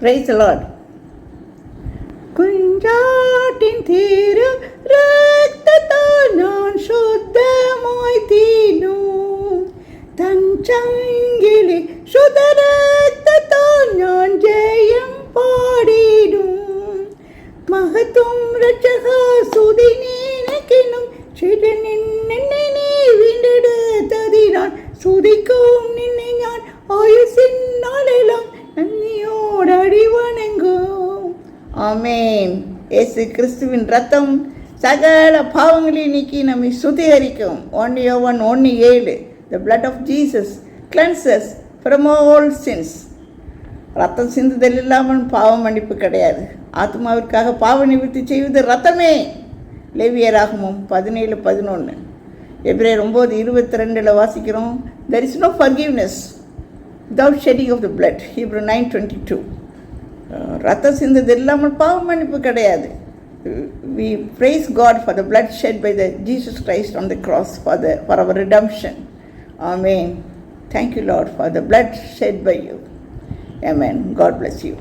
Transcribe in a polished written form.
Praise the Lord. குஞ்சாட்டின் தீரு ரத்தத்தால் நான் சுத்தமாய் தீனும், தன் சங்கிலி சுத ரத்தத்தால் நான் ஜெயம் பாடிடும். மகத்துவம் ரட்சகா சுதி நினைக்கினும் சிறு நின்னை நீ வீண்டெடுத்ததினால் சுதிக்கும் நின்னை ஞான் ஆயுசின் நாளெல்லாம் நன்னியோடு அடிவணங்கும். ஆமேன். இயேசு கிறிஸ்துவின் ரத்தம் சகல பாவங்களையும் நீக்கி நம்மை சுத்திகரிக்கும். 1 John 1:7. The blood of Jesus cleanses from all sins. ரத்தம் சிந்துதல் இல்லாமல் பாவம் மன்னிப்பு கிடையாது. ஆத்மாவிற்காக பாவ நிவர்த்தி செய்வது ரத்தமே. லேவியராகமம் 17:11. எபிரேயர் 9:22 வாசிக்கிறோம். There is no forgiveness without shedding of the blood. Hebrew 9:22. ரத்தம் சிந்தது இல்லாமல் பாவ மன்னிப்பு கிடையாது. We praise God for the blood shed by the Jesus Christ on the cross for our redemption. Amen. Thank you, Lord, for the blood shed by you. Amen. God bless you.